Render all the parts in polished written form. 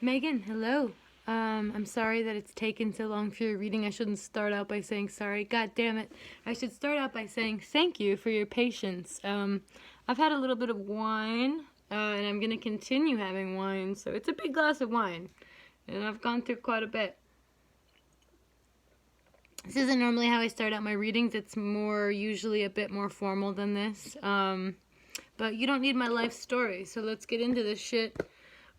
Megan, hello. I'm sorry that it's taken so long for your reading. I shouldn't start out by saying sorry. God damn it. I should start out by saying thank you for your patience. I've had a little bit of wine, and I'm going to continue having wine. So it's a big glass of wine, and I've gone through quite a bit. This isn't normally how I start out my readings. It's usually a bit more formal than this. But you don't need my life story, so let's get into this shit.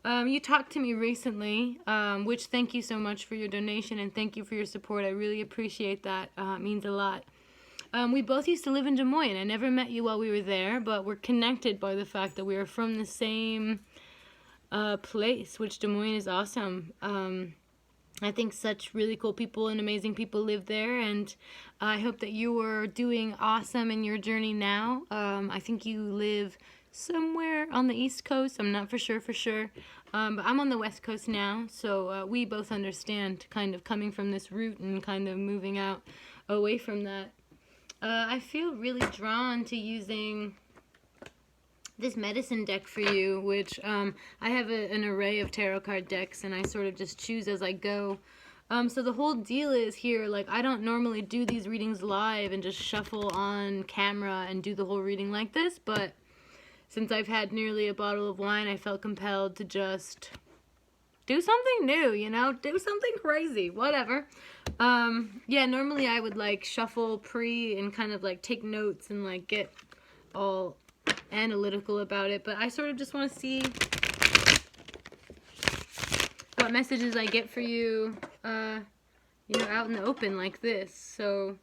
You talked to me recently, which thank you so much for your donation and thank you for your support. I really appreciate that. It means a lot. We both used to live in Des Moines. I never met you while we were there, but we're connected by the fact that we are from the same place, which Des Moines is awesome. I think such really cool people and amazing people live there, and I hope that you are doing awesome in your journey now. I think you live somewhere on the East Coast. I'm not for sure. But I'm on the West Coast now, so we both understand kind of coming from this route and kind of moving out away from that. I feel really drawn to using this medicine deck for you, which I have an array of tarot card decks, and I sort of just choose as I go. So the whole deal is here, like, I don't normally do these readings live and just shuffle on camera and do the whole reading like this, but since I've had nearly a bottle of wine, I felt compelled to just do something new, do something crazy, whatever. Yeah, normally I would, like, shuffle and kind of, like, take notes and, like, get all analytical about it, but I sort of just want to see what messages I get for you, out in the open like this. So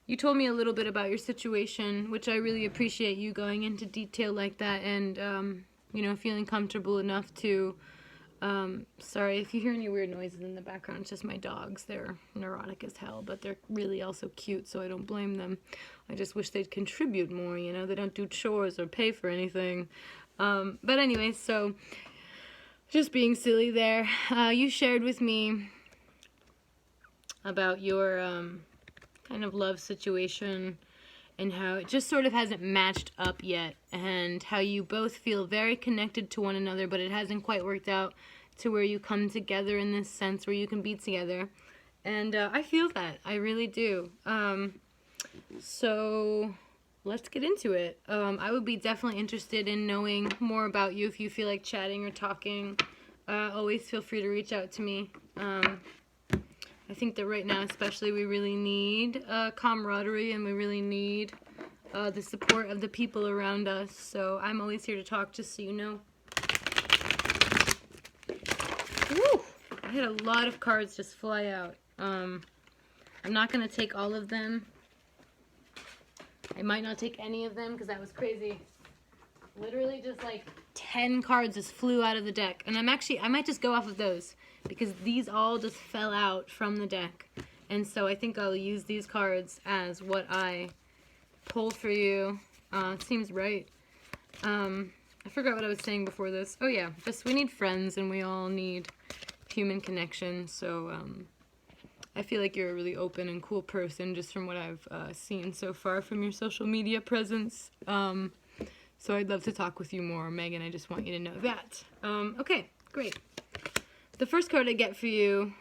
you told me a little bit about your situation, which I really appreciate you going into detail like that and, feeling comfortable enough to, sorry if you hear any weird noises in the background, it's just my dogs. They're neurotic as hell, but they're really also cute, so I don't blame them. I just wish they'd contribute more, they don't do chores or pay for anything. But anyway, so just being silly there. You shared with me about your kind of love situation and how it just sort of hasn't matched up yet, and how you both feel very connected to one another, but it hasn't quite worked out to where you come together in this sense where you can be together. And I feel that. I really do. So let's get into it. I would be definitely interested in knowing more about you if you feel like chatting or talking. Always feel free to reach out to me. I think that right now especially we really need camaraderie, and we really need the support of the people around us. So I'm always here to talk, just so you know. Woo! I had a lot of cards just fly out. I'm not going to take all of them. I might not take any of them because that was crazy. Literally just like 10 cards just flew out of the deck. And I might just go off of those because these all just fell out from the deck. And so I think I'll use these cards as what I pull for you. It seems right. I forgot what I was saying before this. Oh yeah, just we need friends and we all need human connection. So I feel like you're a really open and cool person just from what I've seen so far from your social media presence. So I'd love to talk with you more, Megan. I just want you to know that. Okay, great. The first card I get for you,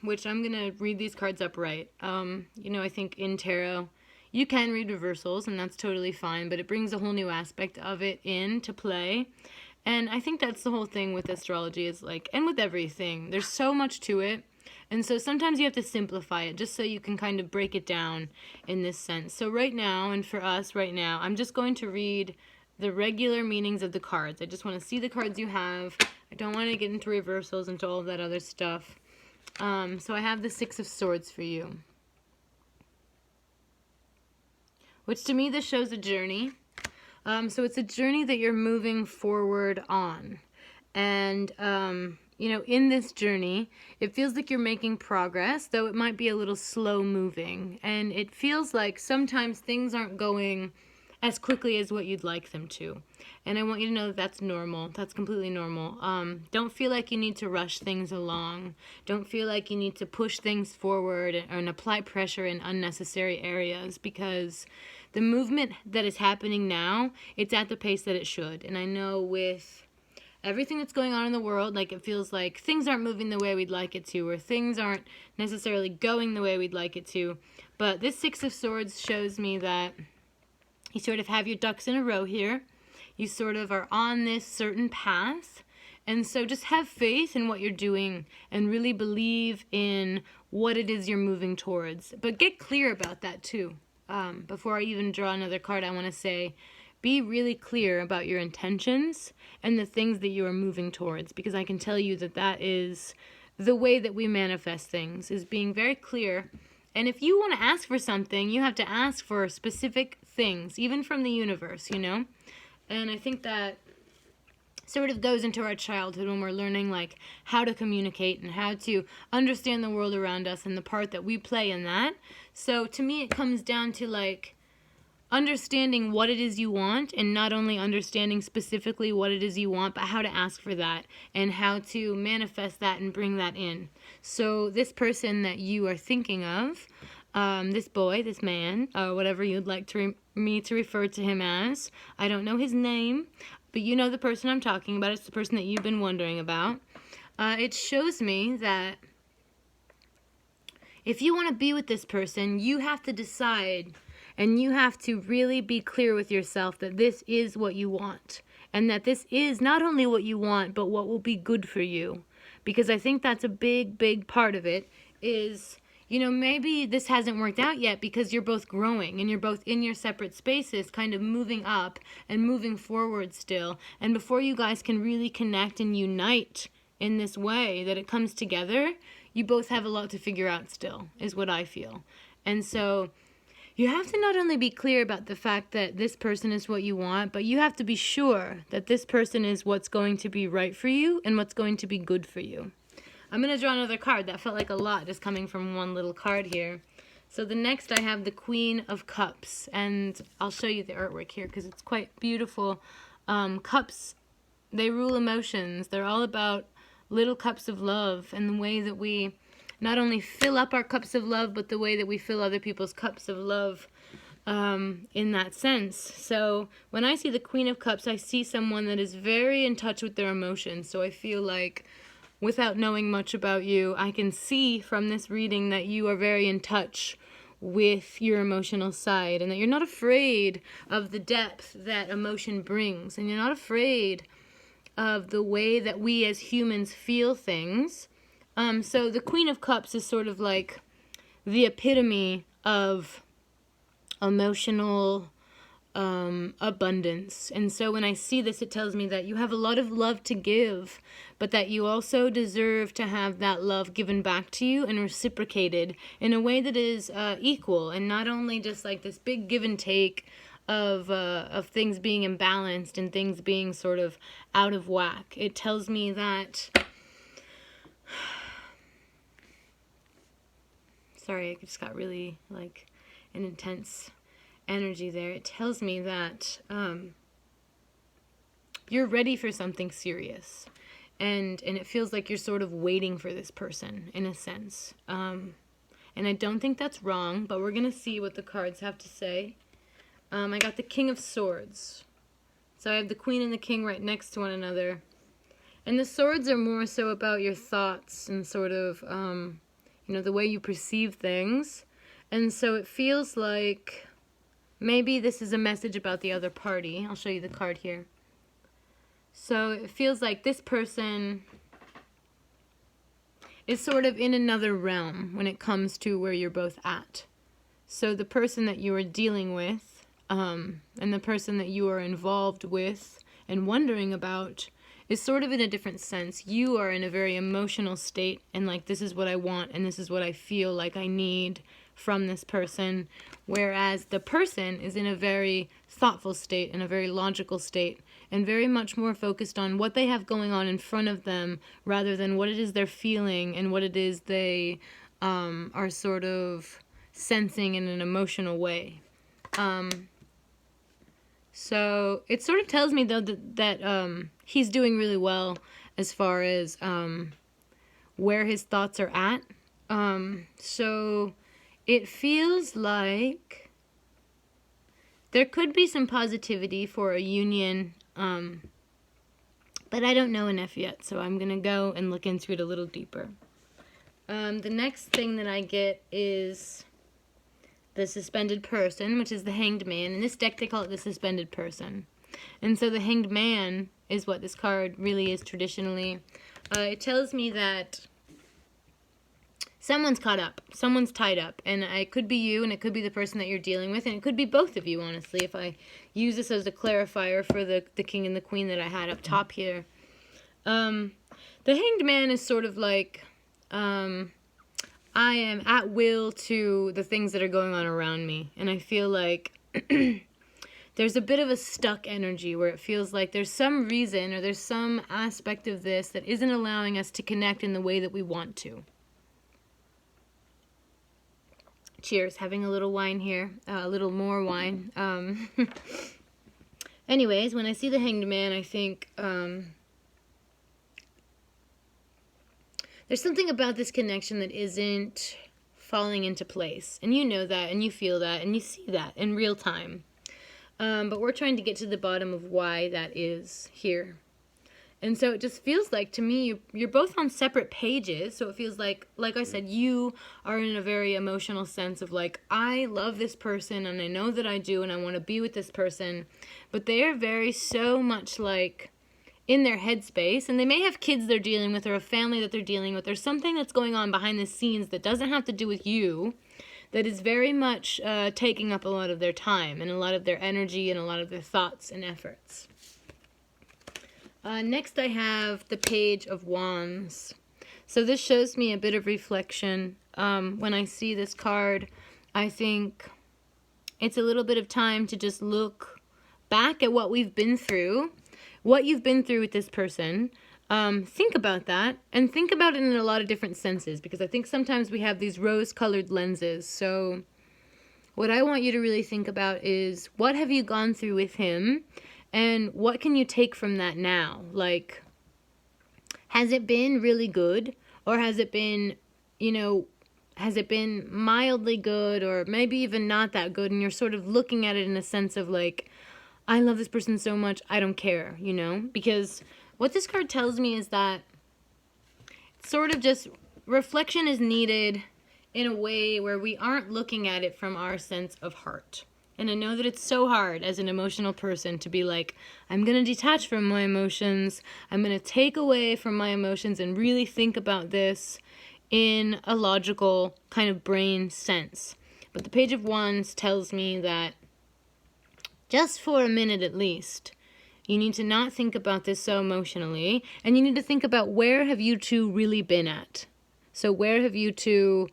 which I'm going to read these cards upright. I think in tarot, you can read reversals, and that's totally fine, but it brings a whole new aspect of it into play. And I think that's the whole thing with astrology is like, and with everything, there's so much to it. And so sometimes you have to simplify it just so you can kind of break it down in this sense. So right now, and for us right now, I'm just going to read the regular meanings of the cards. I just want to see the cards you have. I don't want to get into reversals, into all of that other stuff. So I have the Six of Swords for you. Which to me, this shows a journey. So it's a journey that you're moving forward on. And, in this journey, it feels like you're making progress, though it might be a little slow moving. And it feels like sometimes things aren't going as quickly as what you'd like them to. And I want you to know that that's normal. That's completely normal. Don't feel like you need to rush things along. Don't feel like you need to push things forward and apply pressure in unnecessary areas, because the movement that is happening now, it's at the pace that it should. And I know with everything that's going on in the world. Like, it feels like things aren't moving the way we'd like it to, or things aren't necessarily going the way we'd like it to. But this Six of Swords shows me that you sort of have your ducks in a row here. You sort of are on this certain path. And so just have faith in what you're doing and really believe in what it is you're moving towards. But get clear about that too. Before I even draw another card, I want to say, be really clear about your intentions and the things that you are moving towards. Because I can tell you that that is the way that we manifest things, is being very clear. And if you want to ask for something, you have to ask for specific things, even from the universe, you know? And I think that sort of goes into our childhood when we're learning like how to communicate and how to understand the world around us and the part that we play in that. So to me it comes down to like understanding what it is you want, and not only understanding specifically what it is you want, but how to ask for that and how to manifest that and bring that in. So this person that you are thinking of, this boy, this man, whatever you'd like me to refer to him as, I don't know his name, but you know the person I'm talking about. It's the person that you've been wondering about. It shows me that if you want to be with this person, you have to decide and you have to really be clear with yourself that this is what you want. And that this is not only what you want, but what will be good for you. Because I think that's a big, big part of it is, you know, maybe this hasn't worked out yet because you're both growing and you're both in your separate spaces, kind of moving up and moving forward still. And before you guys can really connect and unite in this way that it comes together, you both have a lot to figure out still, is what I feel. And so you have to not only be clear about the fact that this person is what you want, but you have to be sure that this person is what's going to be right for you and what's going to be good for you. I'm going to draw another card. That felt like a lot just coming from one little card here. So the next I have the Queen of Cups, and I'll show you the artwork here because it's quite beautiful. Cups, they rule emotions. They're all about little cups of love and the way that we not only fill up our cups of love, but the way that we fill other people's cups of love in that sense. So when I see the Queen of Cups, I see someone that is very in touch with their emotions. So I feel like, without knowing much about you, I can see from this reading that you are very in touch with your emotional side and that you're not afraid of the depth that emotion brings, and you're not afraid of the way that we as humans feel things. So the Queen of Cups is sort of like the epitome of emotional abundance. And so when I see this, it tells me that you have a lot of love to give, but that you also deserve to have that love given back to you and reciprocated in a way that is equal, and not only just like this big give and take of things being imbalanced and things being sort of out of whack. It tells me that sorry, I just got really like an intense energy there. It tells me that you're ready for something serious, and it feels like you're sort of waiting for this person in a sense. And I don't think that's wrong, but we're gonna see what the cards have to say. I got the King of Swords, so I have the Queen and the King right next to one another, and the swords are more so about your thoughts and sort of you know, the way you perceive things. And so it feels like maybe this is a message about the other party. I'll show you the card here. So it feels like this person is sort of in another realm when it comes to where you're both at. So the person that you are dealing with and the person that you are involved with and wondering about is sort of in a different sense. You are in a very emotional state and like, this is what I want and this is what I feel like I need from this person, whereas the person is in a very thoughtful state and a very logical state and very much more focused on what they have going on in front of them rather than what it is they're feeling and what it is they are sort of sensing in an emotional way. So it sort of tells me though that he's doing really well as far as where his thoughts are at. So it feels like there could be some positivity for a union But I don't know enough yet, so I'm going to go and look into it a little deeper. The next thing that I get is the Suspended Person, which is the Hanged Man. In this deck, they call it the Suspended Person. And so the Hanged Man is what this card really is traditionally. It tells me that someone's caught up, someone's tied up, and it could be you, and it could be the person that you're dealing with, and it could be both of you, honestly, if I use this as a clarifier for the king and the queen that I had up top here. The Hanged Man is sort of like, I am at will to the things that are going on around me, and I feel like there's a bit of a stuck energy where it feels like there's some reason or there's some aspect of this that isn't allowing us to connect in the way that we want to. Cheers, having a little wine here, a little more wine. Anyways, when I see the Hanged Man, I think there's something about this connection that isn't falling into place. And you know that, and you feel that, and you see that in real time. But we're trying to get to the bottom of why that is here. And so it just feels like, to me, you're both on separate pages. So it feels like I said, you are in a very emotional sense of like, I love this person, and I know that I do, and I want to be with this person. But they are very so much like in their headspace, and they may have kids they're dealing with or a family that they're dealing with. There's something that's going on behind the scenes that doesn't have to do with you, that is very much taking up a lot of their time and a lot of their energy and a lot of their thoughts and efforts. Next I have the Page of Wands. So this shows me a bit of reflection. When I see this card, I think it's a little bit of time to just look back at what we've been through, what you've been through with this person. Think about that, and think about it in a lot of different senses, because I think sometimes we have these rose-colored lenses. So what I want you to really think about is, what have you gone through with him, and what can you take from that now? Like, has it been really good, or has it been, has it been mildly good, or maybe even not that good, and you're sort of looking at it in a sense of like, I love this person so much, I don't care, Because what this card tells me is that sort of just reflection is needed in a way where we aren't looking at it from our sense of heart. And I know that it's so hard as an emotional person to be like, I'm going to detach from my emotions, I'm going to take away from my emotions and really think about this in a logical kind of brain sense. But the Page of Wands tells me that just for a minute at least, you need to not think about this so emotionally, and you need to think about, where have you two really been at? So where have you two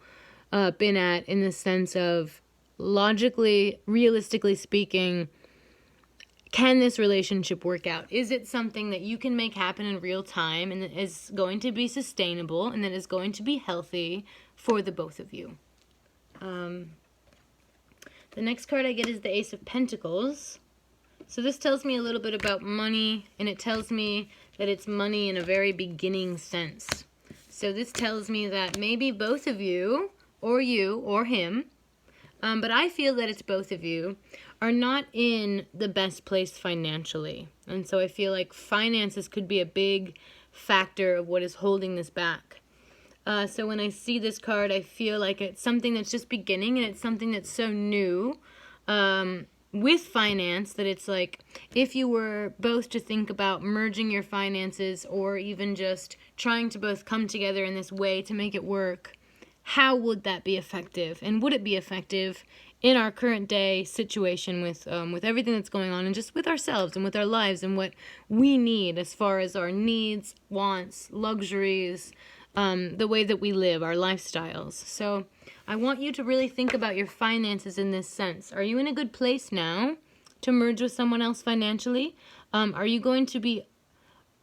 been at in the sense of, logically, realistically speaking, can this relationship work out? Is it something that you can make happen in real time and that is going to be sustainable and that is going to be healthy for the both of you? The next card I get is the Ace of Pentacles. So this tells me a little bit about money, and it tells me that it's money in a very beginning sense. So this tells me that maybe both of you or him, but I feel that it's both of you, are not in the best place financially. And so I feel like finances could be a big factor of what is holding this back. So when I see this card, I feel like it's something that's just beginning, and it's something that's so new with finance that it's like, if you were both to think about merging your finances, or even just trying to both come together in this way to make it work, how would that be effective? And would it be effective in our current day situation with everything that's going on, and just with ourselves and with our lives and what we need as far as our needs, wants, luxuries, the way that we live, our lifestyles. So I want you to really think about your finances in this sense. Are you in a good place now to merge with someone else financially? Are you going to be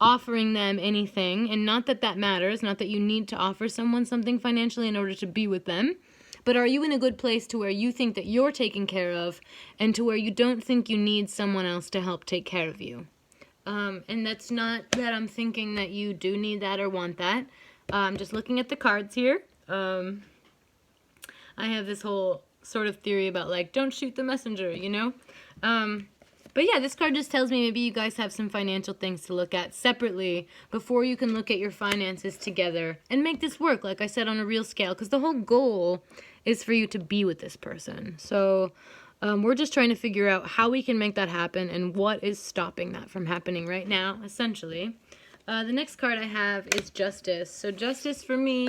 offering them anything? And not that that matters, not that you need to offer someone something financially in order to be with them, but are you in a good place to where you think that you're taken care of, and to where you don't think you need someone else to help take care of you? And that's not that I'm thinking that you do need that or want that. I'm just looking at the cards here. I have this whole sort of theory about, like, don't shoot the messenger, But yeah, this card just tells me maybe you guys have some financial things to look at separately before you can look at your finances together and make this work, like I said, on a real scale. Because the whole goal is for you to be with this person. So we're just trying to figure out how we can make that happen and what is stopping that from happening right now, essentially. The next card I have is Justice. So Justice for me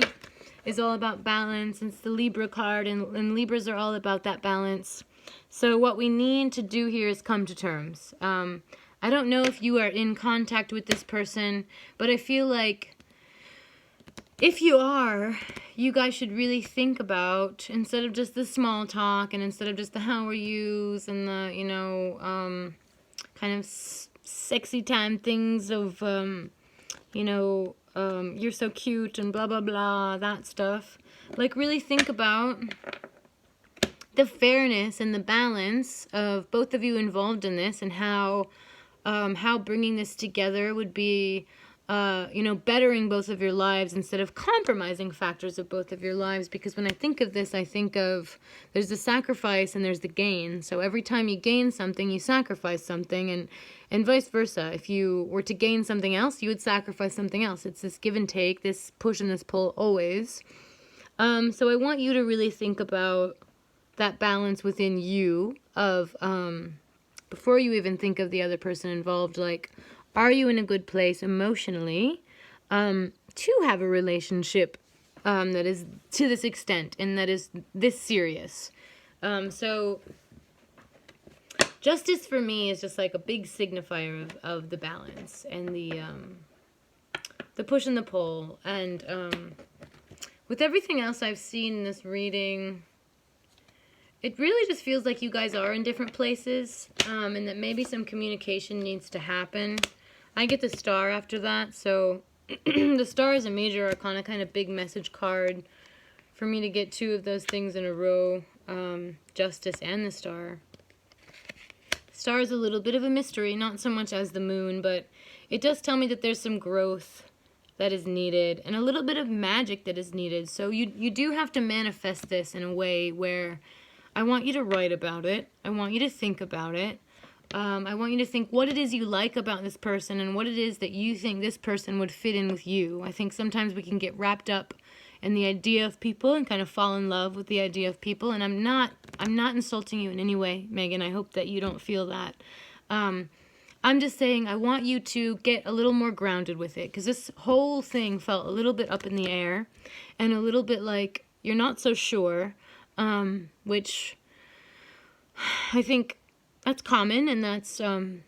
is all about balance. It's the Libra card, and Libras are all about that balance. So what we need to do here is come to terms. I don't know if you are in contact with this person, but I feel like if you are, you guys should really think about, instead of just the small talk and instead of just the how are yous and the, you know, kind of sexy time things of, you know, you're so cute and blah, blah, blah, that stuff. Like, really think about the fairness and the balance of both of you involved in this, and how bringing this together would be, you know, bettering both of your lives instead of compromising factors of both of your lives. Because when I think of this, I think of there's the sacrifice and there's the gain. So every time you gain something, you sacrifice something, and vice versa. If you were to gain something else, you would sacrifice something else. It's this give and take, this push and this pull always. So I want you to really think about that balance within you of, before you even think of the other person involved, like, are you in a good place emotionally to have a relationship that is to this extent and that is this serious? So Justice for me is just like a big signifier of the balance and the push and the pull. And with everything else I've seen in this reading, it really just feels like you guys are in different places, and that maybe some communication needs to happen. I get the Star after that, so the Star is a major arcana, kind of big message card. For me to get two of those things in a row, Justice and the Star. The Star is a little bit of a mystery, not so much as the Moon, but it does tell me that there's some growth that is needed, and a little bit of magic that is needed. So you do have to manifest this in a way where I want you to write about it. I want you to think about it. I want you to think what it is you like about this person and what it is that you think this person would fit in with you. I think sometimes we can get wrapped up in the idea of people and kind of fall in love with the idea of people. And I'm not insulting you in any way, Megan. I hope that you don't feel that. I'm just saying I want you to get a little more grounded with it, because this whole thing felt a little bit up in the air and a little bit like you're not so sure. Which I think that's common, and that's, you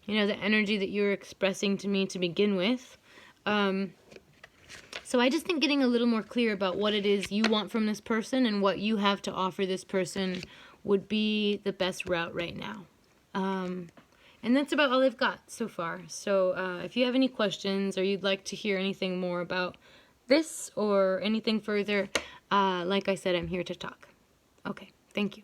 know, the energy that you're expressing to me to begin with. So I just think getting a little more clear about what it is you want from this person and what you have to offer this person would be the best route right now. And that's about all I've got so far. So if you have any questions or you'd like to hear anything more about this or anything further, like I said, I'm here to talk. Okay, thank you.